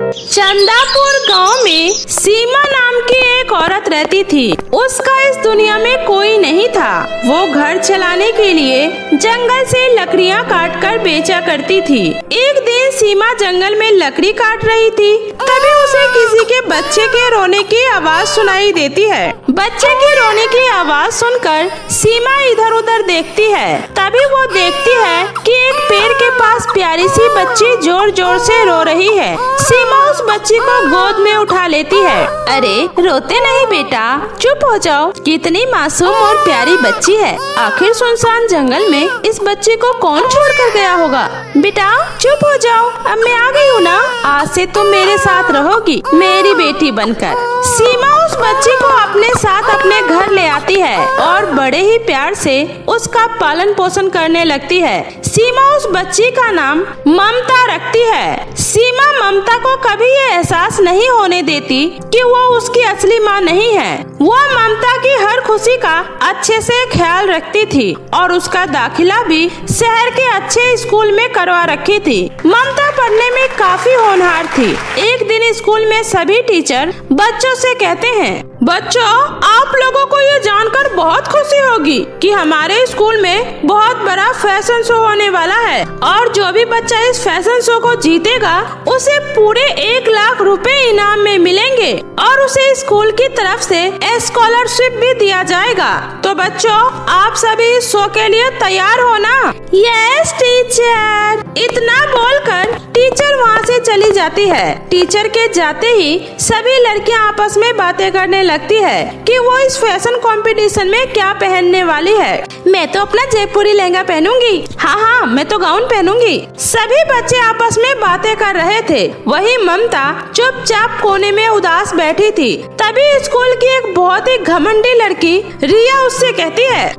चंदापुर गांव में सीमा नाम की एक औरत रहती थी। उसका इस दुनिया में कोई नहीं था। वो घर चलाने के लिए जंगल से लकड़ियां काट कर बेचा करती थी। एक दिन सीमा जंगल में लकड़ी काट रही थी, तभी उसे किसी के बच्चे के रोने की आवाज सुनाई देती है। बच्चे के रोने की आवाज सुनकर सीमा इधर उधर देखती है। तभी वो देखती है कि एक पेड़ के पास प्यारी सी बच्ची जोर जोर से रो रही है। सीमा उस बच्ची को गोद में उठा लेती है। अरे रोते नहीं बेटा, चुप हो जाओ। कितनी मासूम और प्यारी बच्ची है। आखिर सुनसान जंगल में इस बच्ची को कौन छोड़ कर गया होगा। बेटा चुप हो जाओ, अब मैं आ गई हूँ ना। आज से तुम मेरे साथ रहोगी, मेरी बेटी बनकर। सीमा उस बच्ची को अपने साथ अपने घर ले आती है और बड़े ही प्यार से उसका पालन पोषण करने लगती है। सीमा उस बच्ची का नाम ममता रखती है। सीमा ममता को कभी ये एहसास नहीं होने देती कि वो उसकी असली माँ नहीं है। वो ममता की हर खुशी का अच्छे से ख्याल रखती थी और उसका दाखिला भी शहर के अच्छे स्कूल में करवा रखी थी। ममता पढ़ने में काफी होनहार थी। एक दिन स्कूल में सभी टीचर बच्चों से कहते हैं, बच्चों आप लोगों को ये जानकर बहुत खुशी होगी कि हमारे स्कूल में बहुत बड़ा फैशन शो होने वाला है और जो भी बच्चा इस फैशन शो को जीतेगा उसे पूरे 1 लाख रुपए इनाम में मिलेंगे और उसे स्कूल की तरफ से स्कॉलरशिप भी दिया जाएगा। तो बच्चों आप सभी इस शो के लिए तैयार हो ना? Yes teacher. इतना बोलकर टीचर वहाँ से चली जाती है। टीचर के जाते ही सभी लड़कियाँ आपस में बातें करने लगती है कि वो इस फैशन कंपटीशन में क्या पहनने वाली है। मैं तो अपना जयपुरी लहंगा पहनूंगी। हाँ मैं तो गाउन पहनूंगी। सभी बच्चे आपस में बातें कर रहे थे। वही ममता चुपचाप कोने में उदास बैठी थी। तभी स्कूल की एक बहुत ही घमंडी लड़की रिया उससे कहती है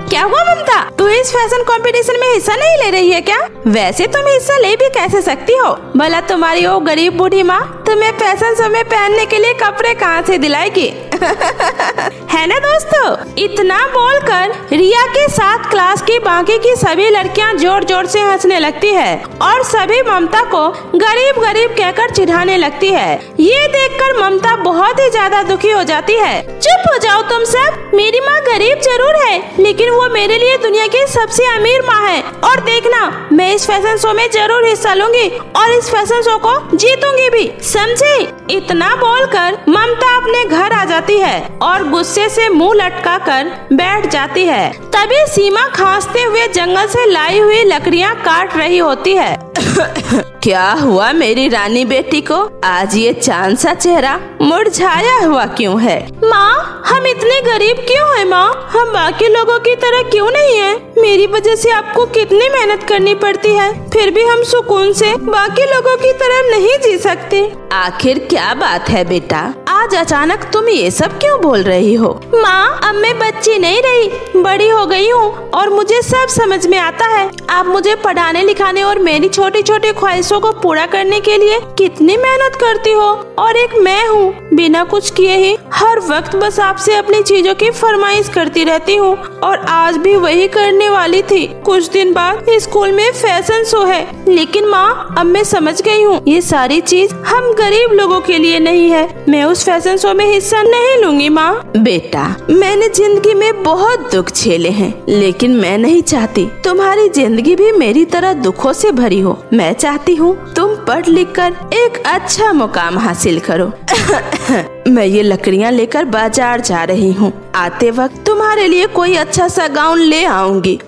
क्या हुआ ममता, तू इस फैशन कंपटीशन में हिस्सा नहीं ले रही है क्या? वैसे तुम हिस्सा ले भी कैसे सकती हो? भला तुम्हारी वो गरीब बूढ़ी माँ तुम्हें फैशन शो में पहनने के लिए कपड़े कहाँ से दिलाएगी? है ना दोस्तों। इतना बोलकर रिया के साथ क्लास की बाकी की सभी लड़कियां जोर जोर से हंसने लगती है और सभी ममता को गरीब गरीब कहकर चिढ़ाने लगती है। ये देखकर ममता बहुत ही ज्यादा दुखी हो जाती है। चुप हो जाओ तुम सब। मेरी माँ गरीब जरूर है लेकिन वो मेरे लिए दुनिया की सबसे अमीर माँ है और देखना मैं इस फैशन शो में जरूर हिस्सा लूंगी और इस फैशन शो को जीतूंगी भी, समझे? इतना बोलकर ममता अपने घर आ जाती है और गुस्से से मुंह लटका कर बैठ जाती है। तभी सीमा खांसते हुए जंगल से लाई हुई लकड़ियां काट रही होती है। क्या हुआ मेरी रानी बेटी को? आज ये चांद सा चेहरा मुरझाया हुआ क्यों है? माँ हम इतने गरीब क्यों हैं माँ? हम बाकी लोगों की तरह क्यों नहीं हैं? मेरी वजह से आपको कितनी मेहनत करनी पड़ती है, फिर भी हम सुकून से बाकी लोगों की तरह नहीं जी सकते। आखिर क्या बात है बेटा, आज अचानक तुम ये सब क्यों बोल रही हो? माँ अब मैं बच्ची नहीं रही, बड़ी हो गई हूँ और मुझे सब समझ में आता है। आप मुझे पढ़ाने लिखाने और मेरी छोटी छोटी ख्वाहिशों को पूरा करने के लिए कितनी मेहनत करती हो और एक मैं हूँ बिना कुछ किए ही हर वक्त बस आपसे अपनी चीजों की फरमाइश करती रहती हूँ और आज भी वही करने वाली थी। कुछ दिन बाद स्कूल में फैशन शो है लेकिन माँ अब मैं समझ गई हूँ ये सारी चीज हम गरीब लोगों के लिए नहीं है। मैं उस फैशन शो में हिस्सा नहीं लूंगी माँ। बेटा मैंने जिंदगी में बहुत दुख झेले हैं लेकिन मैं नहीं चाहती तुम्हारी जिंदगी भी मेरी तरह दुखों से भरी हो। मैं चाहती हूँ तुम पढ़ लिख कर एक अच्छा मुकाम हासिल करो। मैं ये लकड़ियाँ लेकर बाजार जा रही हूँ, आते वक्त तुम्हारे लिए कोई अच्छा सा गाउन ले आऊंगी।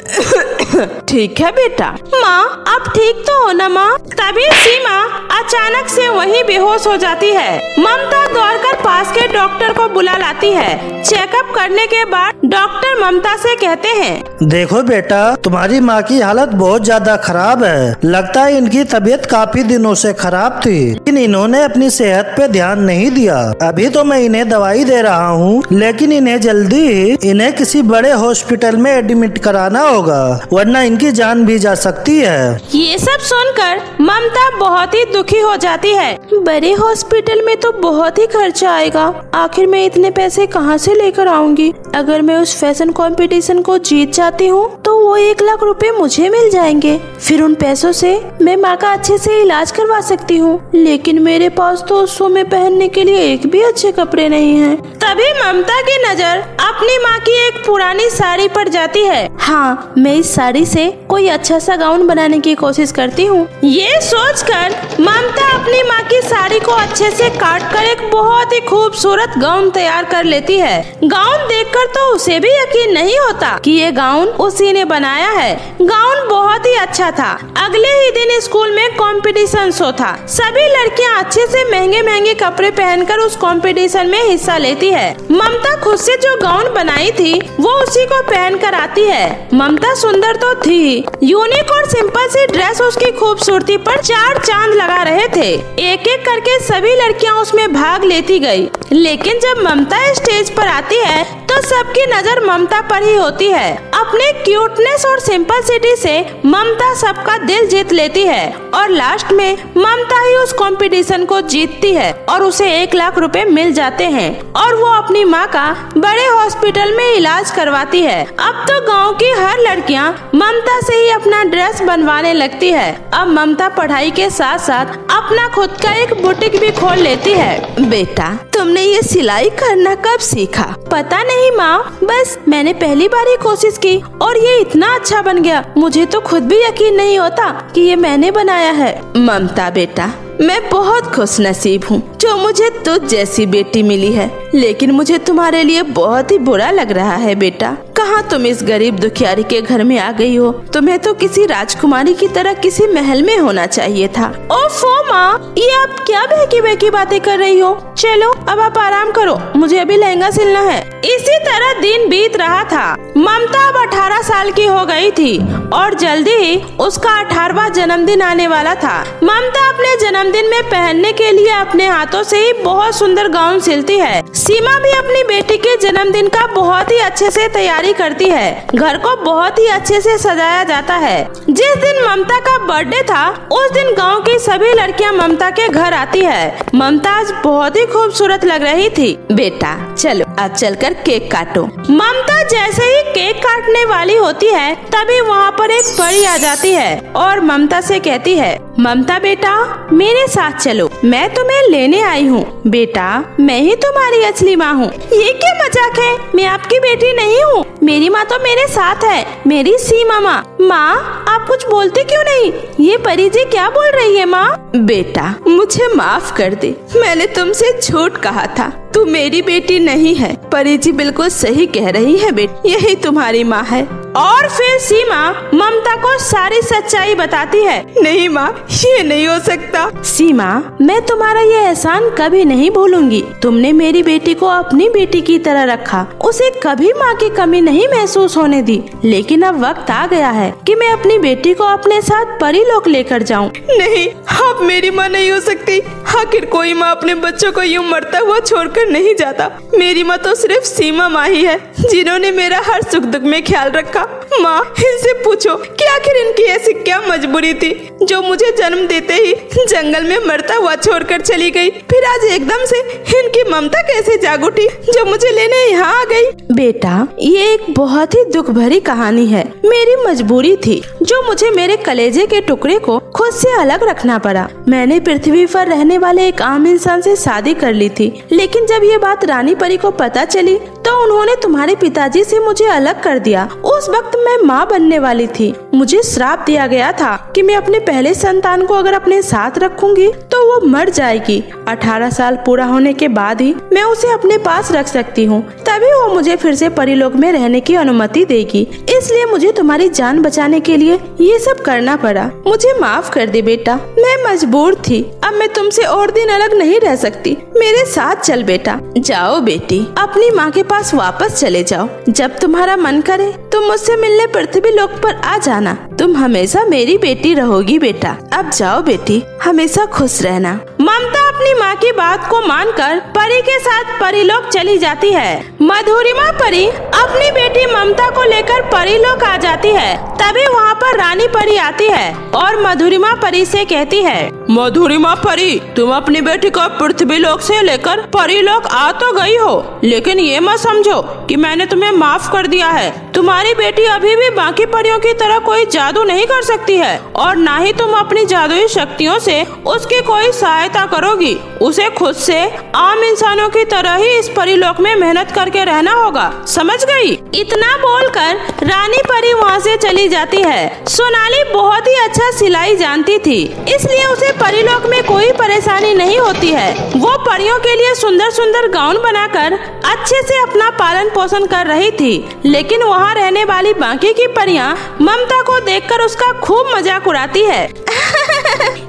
ठीक है बेटा। माँ आप ठीक तो हो ना माँ? तभी सीमा अचानक से वहीं बेहोश हो जाती है। ममता दौड़कर पास के डॉक्टर को बुला लाती है। चेकअप करने के बाद डॉक्टर ममता से कहते हैं, देखो बेटा तुम्हारी माँ की हालत बहुत ज्यादा खराब है। लगता है इनकी तबीयत काफी दिनों से खराब थी लेकिन इन्होंने अपनी सेहत पे ध्यान नहीं दिया। अभी तभी तो मैं इन्हें दवाई दे रहा हूँ, लेकिन इन्हें जल्दी ही इन्हें किसी बड़े हॉस्पिटल में एडमिट कराना होगा, वरना इनकी जान भी जा सकती है। ये सब सुनकर ममता बहुत ही दुखी हो जाती है। बड़े हॉस्पिटल में तो बहुत ही खर्चा आएगा, आखिर मैं इतने पैसे कहाँ से लेकर आऊंगी? अगर मैं उस फैशन कंपटीशन को जीत जाती हूँ तो वो 1 लाख रुपए मुझे मिल जाएंगे, फिर उन पैसों से मैं माँ का अच्छे से इलाज करवा सकती हूँ। लेकिन मेरे पास तो उस शो में पहनने के लिए एक भी अच्छे कपड़े नहीं हैं। तभी ममता की नजर अपनी माँ की एक पुरानी साड़ी पर जाती है। हाँ, मैं इस साड़ी से कोई अच्छा सा गाउन बनाने की कोशिश करती हूँ। ये सोचकर ममता अपनी माँ की साड़ी को अच्छे से काट कर एक बहुत ही खूबसूरत गाउन तैयार कर लेती है। गाउन देखकर तो उसे भी यकीन नहीं होता कि ये गाउन उसी ने बनाया है। गाउन बहुत ही अच्छा था। अगले ही दिन स्कूल में कंपटीशन शो था। सभी लड़कियां अच्छे से महंगे महंगे कपड़े पहनकर उस कंपटीशन में हिस्सा लेती है। ममता खुद से जो गाउन बनाई थी वो उसी को पहन कर आती है। ममता सुंदर तो थी, यूनिक और सिंपल सी ड्रेस उसकी खूबसूरती पर 4 चांद लगा रहे थे। एक एक करके सभी लड़कियां उसमें भाग लेती गई, लेकिन जब ममता स्टेज पर आती है तो सबकी नजर ममता पर ही होती है। अपने क्यूटनेस और सिंपलिसिटी से ममता सबका दिल जीत लेती है और लास्ट में ममता ही उस कंपटीशन को जीतती है और उसे 1 लाख रुपए मिल जाते हैं और वो अपनी माँ का बड़े हॉस्पिटल में इलाज करवाती है। अब तो गांव की हर लड़कियां ममता से ही अपना ड्रेस बनवाने लगती है। अब ममता पढ़ाई के साथ साथ अपना खुद का एक बुटीक भी खोल लेती है। बेटा, तुमने ये सिलाई करना कब सीखा? पता नहीं माँ, बस मैंने पहली बार ही कोशिश की और ये इतना अच्छा बन गया। मुझे तो खुद भी यकीन नहीं होता कि ये मैंने बनाया है। ममता बेटा, मैं बहुत खुश नसीब हूँ जो मुझे तुझ जैसी बेटी मिली है, लेकिन मुझे तुम्हारे लिए बहुत ही बुरा लग रहा है बेटा। कहाँ तुम इस गरीब दुखियारी के घर में आ गई हो? तुम्हें तो किसी राजकुमारी की तरह किसी महल में होना चाहिए था। ओफो माँ, ये आप क्या बहकी बहकी बातें कर रही हो? चलो अब आप आराम करो, मुझे अभी लहंगा सिलना है। इसी तरह दिन बीत रहा था। ममता अब 18 साल की हो गई थी और जल्दी ही उसका 18वां जन्मदिन आने वाला था। ममता अपने जन्मदिन में पहनने के लिए अपने हाथों से ही बहुत सुंदर गाउन सिलती है। सीमा भी अपनी बेटी के जन्मदिन का बहुत ही अच्छे से तैयारी करती है। घर को बहुत ही अच्छे से सजाया जाता है। जिस दिन ममता का बर्थडे था उस दिन गांव की सभी लड़कियां ममता के घर आती है। ममता आज बहुत ही खूबसूरत लग रही थी। बेटा चलो अब चलकर केक काटो। ममता जैसे ही केक काटने वाली होती है तभी वहाँ पर एक परी आ जाती है और ममता से कहती है, ममता बेटा मेरे साथ चलो, मैं तुम्हें लेने आई हूँ। बेटा मैं ही तुम्हारी असली माँ हूँ। ये क्या मजाक है? मैं आपकी बेटी नहीं हूँ, मेरी माँ तो मेरे साथ है, मेरी सीमा माँ। माँ आप कुछ बोलते क्यों नहीं? ये परी जी क्या बोल रही है माँ? बेटा मुझे माफ कर दे, मैंने तुमसे झूठ कहा था, तू मेरी बेटी नहीं है। परी जी बिल्कुल सही कह रही है बेटी, यही तुम्हारी माँ है। और फिर सीमा ममता को सारी सच्चाई बताती है। नहीं माँ, ये नहीं हो सकता। सीमा मैं तुम्हारा ये एहसान कभी नहीं भूलूंगी। तुमने मेरी बेटी को अपनी बेटी की तरह रखा, उसे कभी माँ की कमी नहीं महसूस होने दी। लेकिन अब वक्त आ गया है कि मैं अपनी बेटी को अपने साथ परीलोक लेकर जाऊँ। नहीं, आप मेरी माँ नहीं हो सकती। आखिर कोई माँ अपने बच्चों को यूँ मरता हुआ छोड़कर नहीं जाता। मेरी माँ तो सिर्फ सीमा माँ ही है जिन्होंने मेरा हर सुख दुख में ख्याल रखा। माँ इनसे पूछो कि आखिर इनकी ऐसी क्या मजबूरी थी जो मुझे जन्म देते ही जंगल में मरता हुआ छोड़कर चली गई। फिर आज एकदम से इनकी ममता कैसे जाग उठी जो मुझे लेने यहाँ आ गई। बेटा ये एक बहुत ही दुख भरी कहानी है। मेरी मजबूरी थी जो मुझे मेरे कलेजे के टुकड़े को खुद से अलग रखना पड़ा। मैंने पृथ्वी पर रहने वाले एक आम इंसान से शादी कर ली थी, लेकिन जब ये बात रानी परी को पता चली तो उन्होंने तुम्हारे पिताजी से मुझे अलग कर दिया। उस वक्त मैं माँ बनने वाली थी। मुझे श्राप दिया गया था कि मैं अपने पहले संतान को अगर अपने साथ रखूंगी तो वो मर जाएगी। 18 साल पूरा होने के बाद ही मैं उसे अपने पास रख सकती हूँ, तभी वो मुझे फिर से परीलोक में रहने की अनुमति देगी। इसलिए मुझे तुम्हारी जान बचाने के लिए ये सब करना पड़ा। मुझे माफ कर दे बेटा, मैं मजबूर थी। अब मैं तुमसे और दिन अलग नहीं रह सकती। मेरे साथ चल बेटा। जाओ बेटी, अपनी माँ के पास वापस चले जाओ। जब तुम्हारा मन करे तुम मुझसे मिलने पृथ्वी लोक पर आ जाना। तुम हमेशा मेरी बेटी रहोगी बेटा। अब जाओ बेटी, हमेशा खुश रहना। ममता अपनी माँ की बात को मानकर परी के साथ परीलोक चली जाती है। मधुरिमा परी अपनी बेटी ममता को लेकर परीलोक आ जाती है। तभी वहाँ पर रानी परी आती है और मधुरिमा परी से कहती है, मधुरिमा परी, तुम अपनी बेटी को पृथ्वी लोक से लेकर परीलोक आ तो गई हो, लेकिन ये मत समझो कि मैंने तुम्हें माफ कर दिया है। तुम्हारी बेटी अभी भी बाकी परियों की तरह कोई जादू नहीं कर सकती है और ना ही तुम अपनी जादुई शक्तियों से उसकी कोई सहायता करोगी। उसे खुद से आम इंसानों की तरह ही इस परीलोक में मेहनत करके रहना होगा, समझ गई? इतना बोलकर रानी परी वहाँ से चली जाती है। सोनाली बहुत ही अच्छा सिलाई जानती थी, इसलिए उसे परीलोक में कोई परेशानी नहीं होती है। वो परियों के लिए सुंदर सुंदर गाउन बनाकर अच्छे से अपना पालन पोषण कर रही थी, लेकिन वहाँ रहने वाली बाकी की परियां ममता को देखकर उसका खूब मजाक उड़ाती है।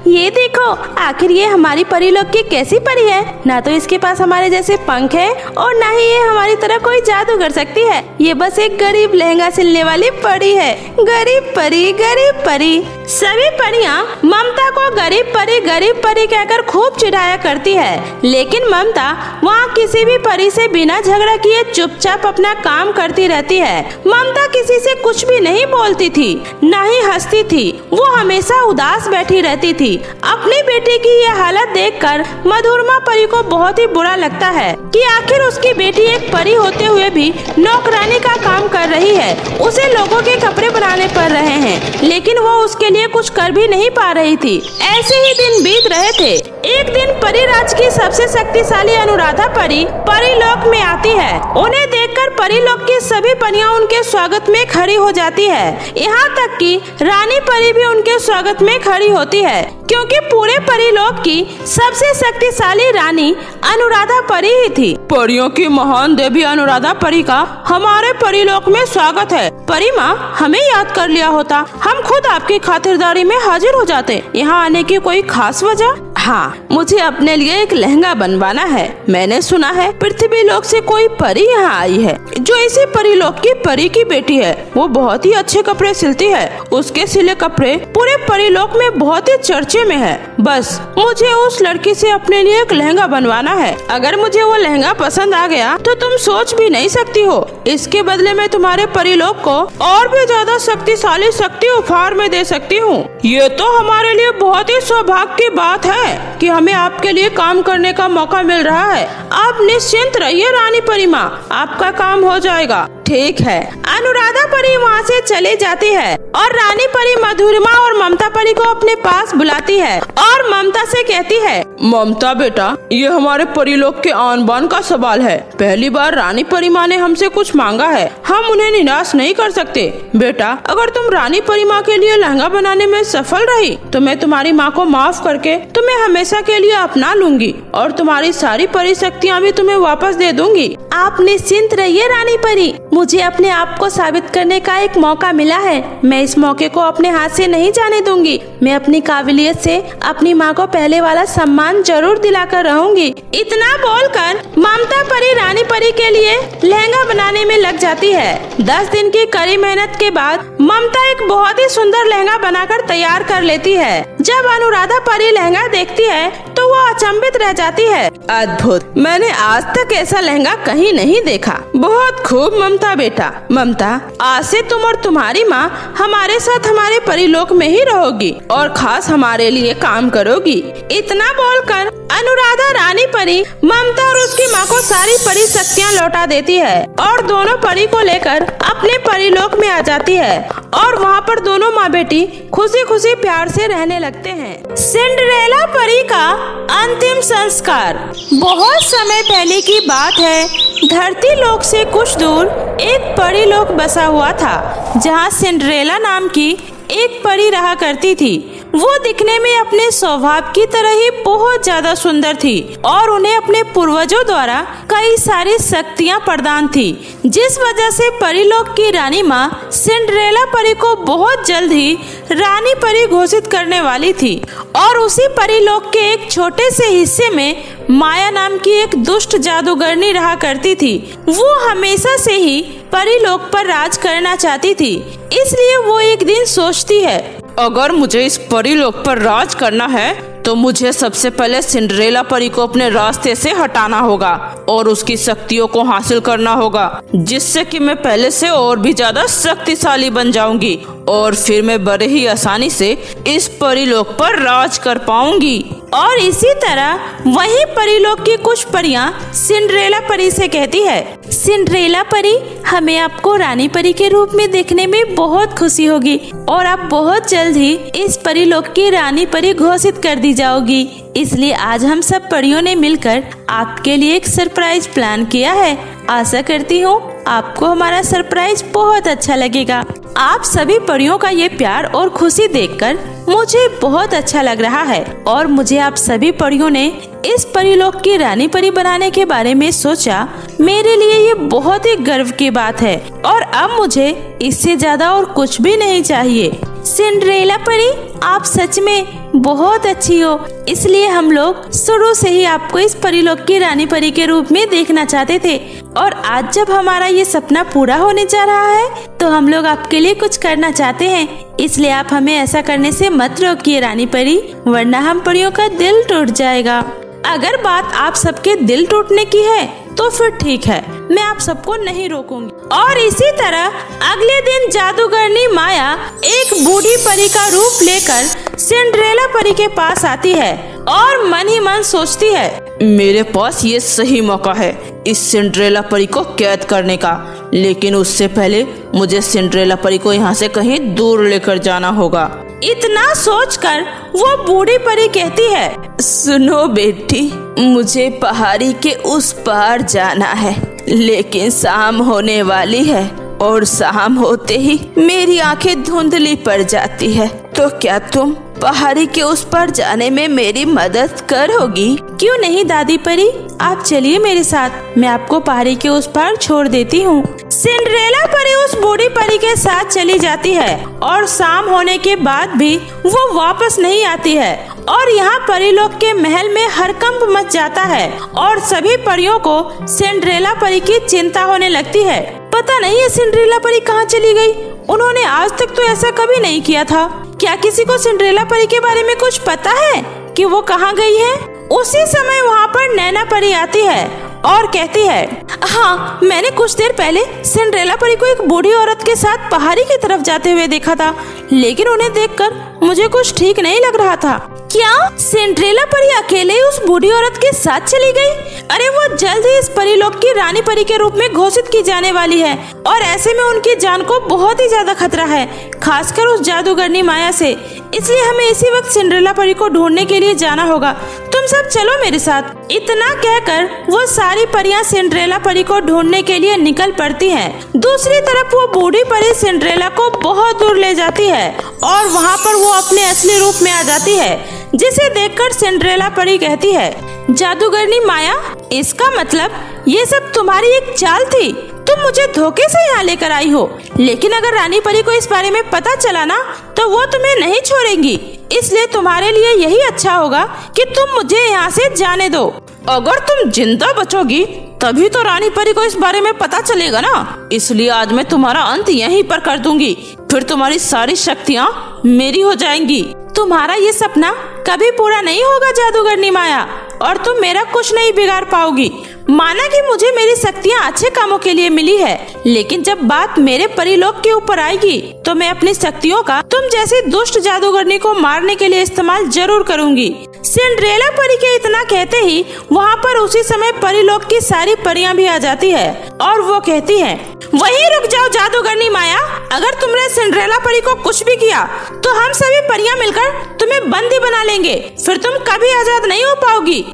ये देखो, आखिर ये हमारी परीलोक की कैसी परी है? ना तो इसके पास हमारे जैसे पंख है और ना ही ये हमारी तरह कोई जादू कर सकती है। ये बस एक गरीब लहंगा सिलने वाली परी है। गरीब परी, गरीब परी। सभी परियां ममता को गरीब परी कहकर खूब चिढ़ाया करती है, लेकिन ममता वहाँ किसी भी परी से बिना झगड़ा किए चुपचाप अपना काम करती रहती है। ममता किसी से कुछ भी नहीं बोलती थी, न ही हंसती थी। वो हमेशा उदास बैठी रहती थी। अपनी बेटी की ये हालत देखकर मधुरिमा परी को बहुत ही बुरा लगता है कि आखिर उसकी बेटी एक परी होते हुए भी नौकरानी का काम कर रही है। उसे लोगों के कपड़े बनाने पड़ रहे हैं, लेकिन वो उसके लिए कुछ कर भी नहीं पा रही थी। ऐसे ही दिन बीत रहे थे। एक दिन परिराज की सबसे शक्तिशाली अनुराधा परी परीलोक में आती है। उन्हें देखकर परीलोक की सभी परियां उनके स्वागत में खड़ी हो जाती है। यहाँ तक कि रानी परी भी उनके स्वागत में खड़ी होती है, क्योंकि पूरे परीलोक की सबसे शक्तिशाली रानी अनुराधा परी ही थी। परियों की महान देवी अनुराधा परी का हमारे परीलोक में स्वागत है। परी माँ, हमें याद कर लिया होता, हम खुद आपकी खातिरदारी में हाजिर हो जाते। यहाँ आने की कोई खास वजह? हाँ, मुझे अपने लिए एक लहंगा बनवाना है। मैंने सुना है पृथ्वी लोक से कोई परी यहाँ आई है जो इसी परीलोक की परी की बेटी है। वो बहुत ही अच्छे कपड़े सिलती है। उसके सिले कपड़े पूरे परीलोक में बहुत ही चर्चे में है। बस मुझे उस लड़की से अपने लिए एक लहंगा बनवाना है। अगर मुझे वो लहंगा पसंद आ गया तो तुम सोच भी नहीं सकती हो, इसके बदले में तुम्हारे परीलोक को और भी ज्यादा शक्तिशाली शक्ति उपहार में दे सकती हूँ। ये तो हमारे लिए बहुत ही सौभाग्य की बात है कि हमें आपके लिए काम करने का मौका मिल रहा है। आप निश्चिंत रहिए रानी परी माँ, आपका काम हो जाएगा। ठीक है। अनुराधा परी वहाँ से चली जाती है और रानी परी मधुरिमा और ममता परी को अपने पास बुलाती है और ममता से कहती है, ममता बेटा, ये हमारे परीलोक के आन बान का सवाल है। पहली बार रानी परी माँ ने हमसे कुछ मांगा है, हम उन्हें निराश नहीं कर सकते। बेटा, अगर तुम रानी परी माँ के लिए लहंगा बनाने में सफल रही तो मैं तुम्हारी माँ को माफ करके तुम्हें हमेशा के लिए अपना लूंगी और तुम्हारी सारी परी शक्तियाँ भी तुम्हें वापस दे दूंगी। आप निश्चिंत रहिए रानी परी, मुझे अपने आप को साबित करने का एक मौका मिला है। मैं इस मौके को अपने हाथ से नहीं जाने दूंगी। मैं अपनी काबिलियत से अपनी माँ को पहले वाला सम्मान जरूर दिलाकर रहूंगी। इतना बोलकर ममता परी रानी परी के लिए लहंगा बनाने में लग जाती है। 10 दिन की कड़ी मेहनत के बाद ममता एक बहुत ही सुंदर लहंगा बनाकर तैयार कर लेती है। जब अनुराधा परी लहंगा देखती है तो वो अचंभित रह जाती है। अद्भुत, मैंने आज तक ऐसा लहंगा कहीं नहीं देखा। बहुत खूब ममता बेटा। ममता, आज से तुम और तुम्हारी माँ हमारे साथ हमारे परीलोक में ही रहोगी और खास हमारे लिए काम करोगी। इतना बोलकर अनुराधा रानी परी ममता और उसकी माँ को सारी परी शक्तियाँ लौटा देती है और दोनों परी को लेकर अपने परीलोक में आ जाती है और वहाँ पर दोनों माँ बेटी खुशी खुशी प्यार से रहने लगते हैं। सिंड्रेला परी का अंतिम संस्कार। बहुत समय पहले की बात है, धरती लोक से कुछ दूर एक परी लोक बसा हुआ था, जहाँ सिंड्रेला नाम की एक परी रहा करती थी। वो दिखने में अपने स्वभाव की तरह ही बहुत ज्यादा सुंदर थी और उन्हें अपने पूर्वजों द्वारा कई सारी शक्तियाँ प्रदान थी, जिस वजह से परीलोक की रानी माँ सिंड्रेला परी को बहुत जल्द ही रानी परी घोषित करने वाली थी। और उसी परीलोक के एक छोटे से हिस्से में माया नाम की एक दुष्ट जादूगरनी रहा करती थी। वो हमेशा से ही परीलोक पर राज करना चाहती थी, इसलिए वो एक दिन सोचती है, अगर मुझे इस परीलोक पर राज करना है तो मुझे सबसे पहले सिंड्रेला परी को अपने रास्ते से हटाना होगा और उसकी शक्तियों को हासिल करना होगा, जिससे कि मैं पहले से और भी ज्यादा शक्तिशाली बन जाऊंगी और फिर मैं बड़े ही आसानी से इस परीलोक पर राज कर पाऊंगी। और इसी तरह वही परीलोक की कुछ परियां सिंड्रेला परी से कहती है, सिंड्रेला परी, हमें आपको रानी परी के रूप में देखने में बहुत खुशी होगी और आप बहुत जल्द ही इस परीलोक की रानी परी घोषित कर दी जाओगी। इसलिए आज हम सब परियों ने मिलकर आपके लिए एक सरप्राइज प्लान किया है। आशा करती हूँ आपको हमारा सरप्राइज बहुत अच्छा लगेगा। आप सभी परियों का ये प्यार और खुशी देखकर मुझे बहुत अच्छा लग रहा है और मुझे आप सभी परियों ने इस परीलोक की रानी परी बनाने के बारे में सोचा, मेरे लिए ये बहुत ही गर्व की बात है और अब मुझे इससे ज्यादा और कुछ भी नहीं चाहिए। सिंड्रेला परी, आप सच में बहुत अच्छी हो, इसलिए हम लोग शुरू से ही आपको इस परीलोक की रानी परी के रूप में देखना चाहते थे और आज जब हमारा ये सपना पूरा होने जा रहा है तो हम लोग आपके लिए कुछ करना चाहते हैं। इसलिए आप हमें ऐसा करने से मत रोकिए रानी परी, वरना हम परियों का दिल टूट जाएगा। अगर बात आप सबके दिल टूटने की है तो फिर ठीक है, मैं आप सबको नहीं रोकूंगी। और इसी तरह अगले दिन जादूगरनी माया एक बूढ़ी परी का रूप लेकर सिंड्रेला परी के पास आती है और मन ही मन सोचती है, मेरे पास ये सही मौका है इस सिंड्रेला परी को कैद करने का, लेकिन उससे पहले मुझे सिंड्रेला परी को यहाँ से कहीं दूर लेकर जाना होगा। इतना सोचकर वो बूढ़ी परी कहती है, सुनो बेटी, मुझे पहाड़ी के उस पार जाना है, लेकिन शाम होने वाली है और शाम होते ही मेरी आंखें धुंधली पड़ जाती है, तो क्या तुम पहाड़ी के उस पार जाने में मेरी मदद करोगी? क्यों नहीं दादी परी, आप चलिए मेरे साथ, मैं आपको पहाड़ी के उस पार छोड़ देती हूँ। सिंड्रेला परी उस बूढ़ी परी के साथ चली जाती है और शाम होने के बाद भी वो वापस नहीं आती है और यहाँ परीलोक के महल में हड़कंप मच जाता है और सभी परियों को सिंड्रेला परी की चिंता होने लगती है। पता नहीं है सिंड्रेला परी कहाँ चली गई, उन्होंने आज तक तो ऐसा कभी नहीं किया था। क्या किसी को सिंड्रेला परी के बारे में कुछ पता है कि वो कहाँ गई है? उसी समय वहाँ पर नैना परी आती है और कहती है, हाँ, मैंने कुछ देर पहले सिंड्रेला परी को एक बूढ़ी औरत के साथ पहाड़ी की तरफ जाते हुए देखा था, लेकिन उन्हें देखकर मुझे कुछ ठीक नहीं लग रहा था। क्या सिंड्रेला परी अकेले उस बूढ़ी औरत के साथ चली गई? अरे वो जल्द ही इस परीलोक की रानी परी के रूप में घोषित की जाने वाली है और ऐसे में उनकी जान को बहुत ही ज्यादा खतरा है, खासकर उस जादूगरनी माया से। इसलिए हमें इसी वक्त सिंड्रेला परी को ढूंढने के लिए जाना होगा। तुम सब चलो मेरे साथ। इतना कहकर वो सारी परियां सिंड्रेला परी को ढूंढने के लिए निकल पड़ती हैं। दूसरी तरफ वो बूढ़ी परी सिंड्रेला को बहुत दूर ले जाती है और वहाँ पर वो अपने असली रूप में आ जाती है, जिसे देखकर सिंड्रेला परी कहती है, जादूगरनी माया, इसका मतलब ये सब तुम्हारी एक चाल थी, तुम मुझे धोखे से यहाँ लेकर आई हो। लेकिन अगर रानी परी को इस बारे में पता चला ना तो वो तुम्हें नहीं छोड़ेंगी, इसलिए तुम्हारे लिए यही अच्छा होगा कि तुम मुझे यहाँ से जाने दो। अगर तुम जिंदा बचोगी तभी तो रानी परी को इस बारे में पता चलेगा ना, इसलिए आज मैं तुम्हारा अंत यहीं पर कर दूंगी, फिर तुम्हारी सारी शक्तियाँ मेरी हो जाएंगी। तुम्हारा ये सपना कभी पूरा नहीं होगा जादूगरनी माया, और तुम मेरा कुछ नहीं बिगाड़ पाओगी। माना कि मुझे मेरी शक्तियाँ अच्छे कामों के लिए मिली है, लेकिन जब बात मेरे परीलोक के ऊपर आएगी तो मैं अपनी शक्तियों का तुम जैसी दुष्ट जादूगरनी को मारने के लिए इस्तेमाल जरूर करूंगी। सिंड्रेला परी के इतना कहते ही वहाँ पर उसी समय परीलोक की सारी परियां भी आ जाती है और वो कहती है, वहीं रुक जाओ जादूगरनी माया, अगर तुमने सिंड्रेला परी को कुछ भी किया तो हम सभी परियां मिलकर तुम्हें बंदी बना लेंगे, फिर तुम कभी आजाद नहीं हो पाओगी।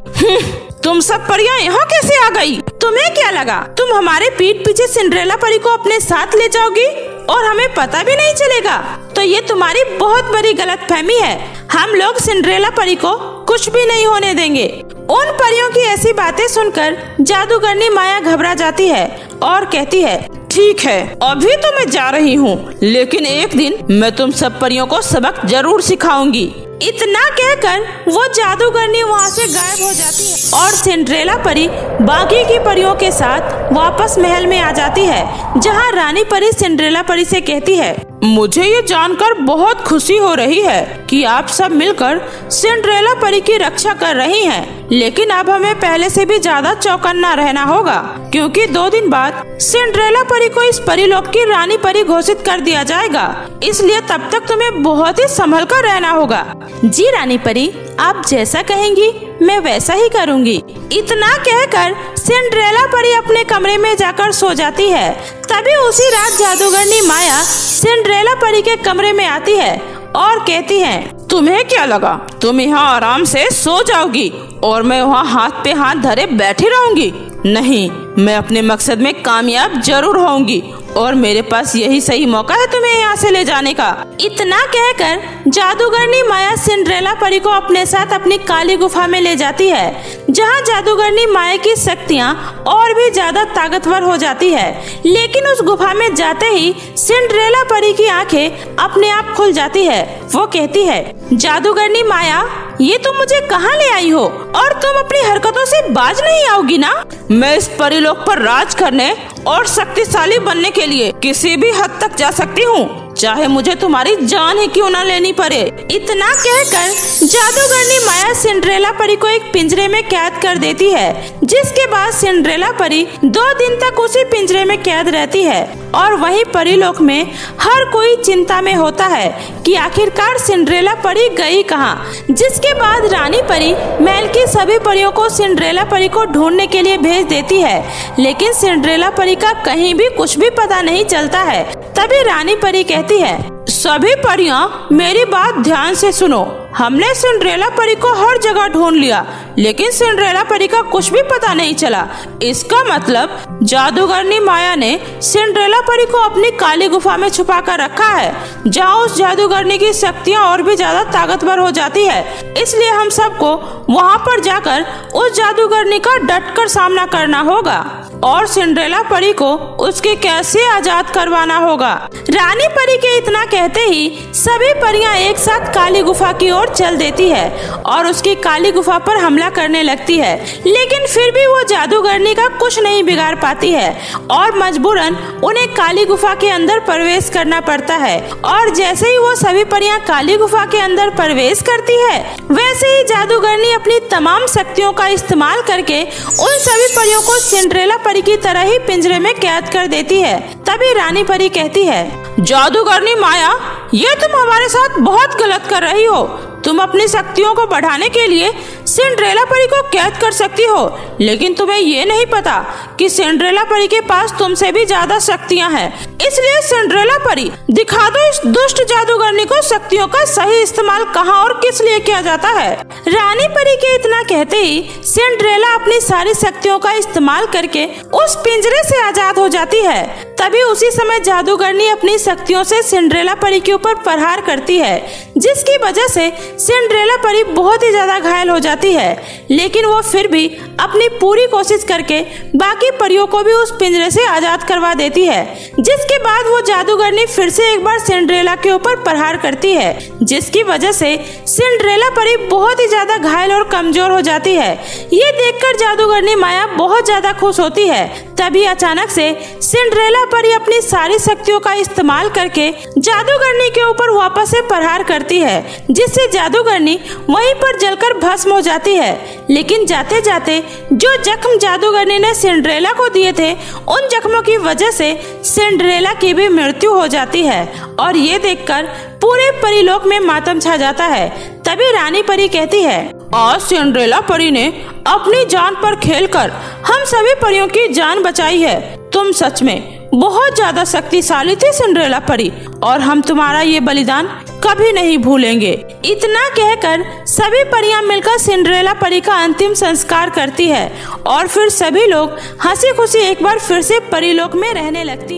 तुम सब परियां यहाँ कैसे आ गई? तुम्हें क्या लगा तुम हमारे पीठ पीछे सिंड्रेला परी को अपने साथ ले जाओगी और हमें पता भी नहीं चलेगा? तो ये तुम्हारी बहुत बड़ी गलतफहमी है। हम लोग सिंड्रेला परी को कुछ भी नहीं होने देंगे। उन परियों की ऐसी बातें सुनकर जादूगरनी माया घबरा जाती है और कहती है, ठीक है, अभी तो मैं जा रही हूँ, लेकिन एक दिन मैं तुम सब परियों को सबक जरूर सिखाऊंगी। इतना कहकर वो जादूगरनी वहाँ से गायब हो जाती है और सिंड्रेला परी बाकी की परियों के साथ वापस महल में आ जाती है, जहाँ रानी परी सिंड्रेला परी से कहती है, मुझे ये जानकर बहुत खुशी हो रही है कि आप सब मिलकर सिंड्रेला परी की रक्षा कर रही हैं। लेकिन अब हमें पहले से भी ज्यादा चौकन्ना रहना होगा, क्योंकि 2 दिन बाद सिंड्रेला परी को इस परीलोक की रानी परी घोषित कर दिया जाएगा। इसलिए तब तक तुम्हें बहुत ही संभल कर रहना होगा। जी रानी परी, आप जैसा कहेंगी मैं वैसा ही करूंगी। इतना कहकर सिंड्रेला परी अपने कमरे में जाकर सो जाती है। तभी उसी रात जादूगरनी माया सिंड्रेला परी के कमरे में आती है और कहती है, तुम्हें क्या लगा तुम यहाँ आराम से सो जाओगी और मैं वहाँ हाथ पे हाथ धरे बैठी रहूंगी? नहीं, मैं अपने मकसद में कामयाब जरूर होऊंगी और मेरे पास यही सही मौका है तुम्हें यहाँ से ले जाने का। इतना कहकर जादूगरनी माया सिंड्रेला परी को अपने साथ अपनी काली गुफा में ले जाती है, जहाँ जादूगरनी माया की शक्तियाँ और भी ज्यादा ताकतवर हो जाती है। लेकिन उस गुफा में जाते ही सिंड्रेला परी की आंखें अपने आप खुल जाती है। वो कहती है, जादूगरनी माया, ये तुम मुझे कहाँ ले आई हो और तुम अपनी हरकतों से बाज नहीं आओगी ना? मैं इस परीलोक पर राज करने और शक्तिशाली बनने के लिए किसी भी हद तक जा सकती हूँ, चाहे मुझे तुम्हारी जान ही क्यों न लेनी पड़े। इतना कहकर जादूगरनी माया सिंड्रेला परी को एक पिंजरे में कैद कर देती है, जिसके बाद सिंड्रेला परी 2 दिन तक उसी पिंजरे में कैद रहती है। और वहीं परीलोक में हर कोई चिंता में होता है कि आखिरकार सिंड्रेला परी गई कहाँ। जिसके बाद रानी परी महल की सभी परियों को सिंड्रेला परी को ढूंढने के लिए भेज देती है, लेकिन सिंड्रेला परी का कहीं भी कुछ भी पता नहीं चलता है। तभी रानी परी कहती है, सभी परियां मेरी बात ध्यान से सुनो। हमने सिंड्रेला परी को हर जगह ढूंढ लिया, लेकिन सिंड्रेला परी का कुछ भी पता नहीं चला। इसका मतलब जादूगरनी माया ने सिंड्रेला परी को अपनी काली गुफा में छुपा कर रखा है, जहाँ उस जादूगरनी की शक्तियाँ और भी ज्यादा ताकतवर हो जाती है। इसलिए हम सबको वहाँ पर जाकर उस जादूगरनी का डटकर सामना करना होगा और सिंड्रेला परी को उसके कैद से आजाद करवाना होगा। रानी परी के इतना कहते ही सभी परियां एक साथ काली गुफा की ओर चल देती है और उसकी काली गुफा पर हमला करने लगती है। लेकिन फिर भी वो जादूगरनी का कुछ नहीं बिगाड़ पाती है और मजबूरन उन्हें काली गुफा के अंदर प्रवेश करना पड़ता है। और जैसे ही वो सभी परियां काली गुफा के अंदर प्रवेश करती है, वैसे ही जादूगरनी अपनी तमाम शक्तियों का इस्तेमाल करके उन सभी परियों को सिंड्रेला परी की तरह ही पिंजरे में कैद कर देती है। तभी रानी परी कहती है, जादूगरनी माया, ये तुम हमारे साथ बहुत गलत कर रही हो। तुम अपनी शक्तियों को बढ़ाने के लिए सिंड्रेला परी को कैद कर सकती हो, लेकिन तुम्हें ये नहीं पता कि सिंड्रेला परी के पास तुमसे भी ज्यादा शक्तियाँ हैं। इसलिए सिंड्रेला परी, दिखा दो इस दुष्ट जादूगरनी को शक्तियों का सही इस्तेमाल कहाँ और किस लिए किया जाता है। रानी परी के इतना कहते ही सिंड्रेला अपनी सारी शक्तियों का इस्तेमाल करके उस पिंजरे से आजाद हो जाती है। तभी उसी समय जादूगरनी अपनी शक्तियों से सिंड्रेला परी के ऊपर प्रहार करती है, जिसकी वजह से सिंड्रेला परी बहुत ही ज्यादा घायल हो जाती है। लेकिन वो फिर भी अपनी पूरी कोशिश करके बाकी परियों को भी उस पिंजरे से आजाद करवा देती है। जिसके बाद वो जादूगरनी फिर से एक बार सिंड्रेला के ऊपर प्रहार करती है, जिसकी वजह से सिंड्रेला परी बहुत ही ज्यादा घायल और कमजोर हो जाती है। ये देखकर जादूगरनी माया बहुत ज्यादा खुश होती है। तभी अचानक से सिंड्रेला परी अपनी सारी शक्तियों का इस्तेमाल करके जादूगरनी के ऊपर वापस से प्रहार करती है, जिससे जादूगरनी वहीं पर जलकर भस्म हो जाती है। लेकिन जाते जाते जो जख्म जादूगरनी ने सिंड्रेला को दिए थे, उन जख्मों की वजह से सिंड्रेला की भी मृत्यु हो जाती है। और ये देखकर पूरे परीलोक में मातम छा जाता है। तभी रानी परी कहती है, आज सिंड्रेला परी ने अपनी जान पर खेलकर हम सभी परियों की जान बचाई है। तुम सच में बहुत ज्यादा शक्तिशाली थी सिंड्रेला परी, और हम तुम्हारा ये बलिदान कभी नहीं भूलेंगे। इतना कहकर सभी परियां मिलकर सिंड्रेला परी का अंतिम संस्कार करती है और फिर सभी लोग हंसी खुशी एक बार फिर से परीलोक में रहने लगती।